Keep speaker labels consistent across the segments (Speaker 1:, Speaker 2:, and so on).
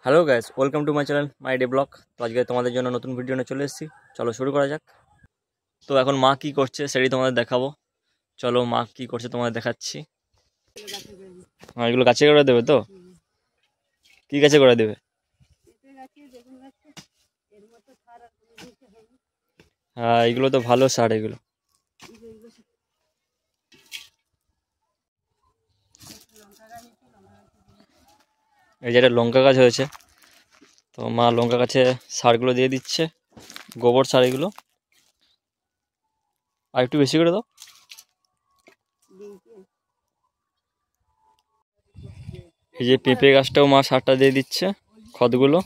Speaker 1: Hello guys, welcome to my channel my day blog. তো আজকে তোমাদের জন্য নতুন ভিডিও নিয়ে চলে এসেছি। চলো শুরু করা যাক। তো এখন মা কি করছে সেটাই তোমাদের দেখাবো। চলো মা কি করছে তোমাদের দেখাচ্ছি। হ্যাঁ, এগুলো গাছে করে দেবে তো? কি গাছে করে দেবে? হ্যাঁ, এগুলো তো ভালো সার এগুলো। এই যে একটা লঙ্কা গাছ হয়েছে, তো মা লঙ্কা গাছে সারগুলো দিয়ে দিচ্ছে, গোবর সার এগুলো। আর একটু বেশি করে দাও। এই যে পেঁপে গাছটাও মা সারটা দিয়ে দিচ্ছে, খদগুলো।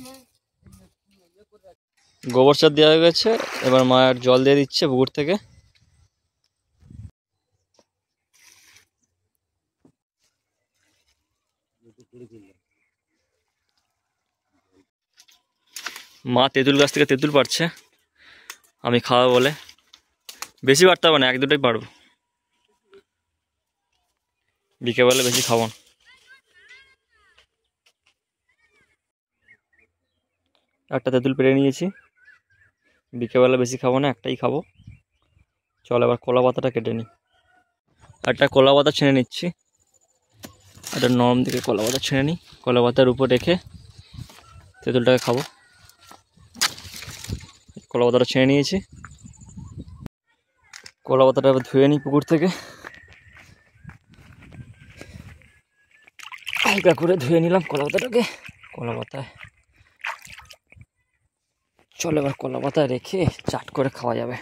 Speaker 1: গোবর সার দেওয়া হয়ে গেছে, এবার মায়ের জল দিয়ে দিচ্ছে পুকুর থেকে। মা তেঁতুল গাছ থেকে তেঁতুল পাড়ছে, আমি খাওয়া বলে। বেশি পারতে হবে না, এক দুটোই পারবো, বিকেলবেলা বেশি খাবো না। একটা তেঁতুল পেরে নিয়েছি, বিকেলবেলা বেশি খাবো না, একটাই খাবো। চল এবার কলা পাতাটা কেটে নিই। একটা কলা পাতা ছেড়ে নিচ্ছি, একটা নরম দিকে কলা পাতা ছেড়ে নিই। কলা পাতার উপর রেখে তেঁতুলটাকে খাবো। কলা পাতাটা ছেড়ে নিয়েছি। কলা পাতাটা এবার ধুয়ে নিই পুকুর থেকে, হালকা করে ধুয়ে নিলাম কলা পাতাটাকে। কলা পাতায় চল এবার কলা পাতায় রেখে চাট করে খাওয়া যাবে।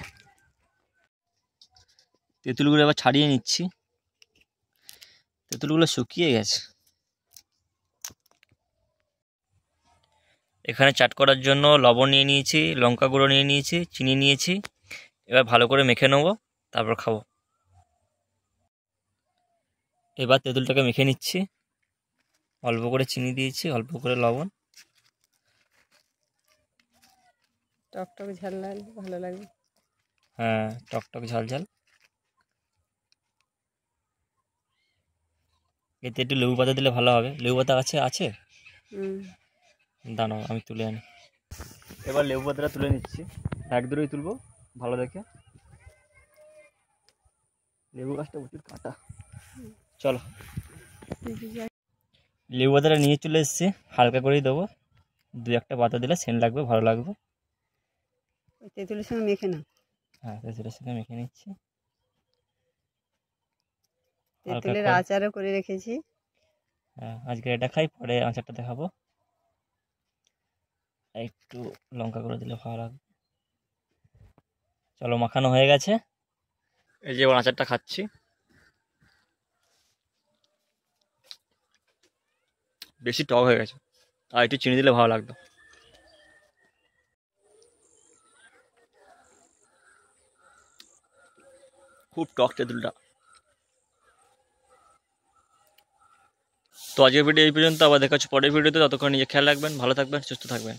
Speaker 1: তেঁতুলগুলো এবার ছাড়িয়ে নিচ্ছি, তেঁতুলগুলো শুকিয়ে গেছে। এখানে চাট করার জন্য লবণ নিয়ে নিয়েছি, লঙ্কা গুঁড়ো নিয়ে নিয়েছি, চিনি নিয়েছি। এবার ভালো করে মেখে নেবো, তারপর খাবো। এবার তেঁতুলটাকে মেখে নিচ্ছি, অল্প করে চিনি দিয়েছি, অল্প করে লবণ।
Speaker 2: টকটক ঝাল লাগবে, ভালো লাগবে।
Speaker 1: হ্যাঁ, টকটক ঝাল ঝাল। এতে একটু লেবু পাতা দিলে ভালো হবে। লেবু পাতা আছে? দাঁড়াও আমি তুলে আনি। এবার লেবু পাতাটা তুলে নিচ্ছি, এক দূরেই তুলবো ভালো দেখে। লেবু গাছটা প্রচুর কাঁটা। চলো, লেবু পাতাটা নিয়ে চলে এসেছি, হালকা করেই দেবো। দু একটা পাতা দিলে সেন্ট লাগবে, ভালো লাগবে।
Speaker 2: তেঁতুলের সঙ্গে মেখে না,
Speaker 1: হ্যাঁ, তেঁতুলের সাথে মেখে নিচ্ছি।
Speaker 2: তেঁতুলের আচারও করে রেখেছি।
Speaker 1: হ্যাঁ, আজকে এটা খাই, পরে আচারটা দেখাবো। একটু লঙ্কা করে দিলে ভালো লাগবে। চলো, মাখানো হয়ে গেছে। এই যে এবার আচারটা খাচ্ছি। বেশি টক হয়ে গেছে, আর একটু চিনি দিলে ভালো লাগতো। খুব টক তেঁতুলটা। তো আজকের ভিডিও এই পর্যন্ত, আবার দেখা হচ্ছে পরের ভিডিওতে। ততক্ষণ নিজে খেয়াল রাখবেন, ভালো থাকবেন, সুস্থ থাকবেন।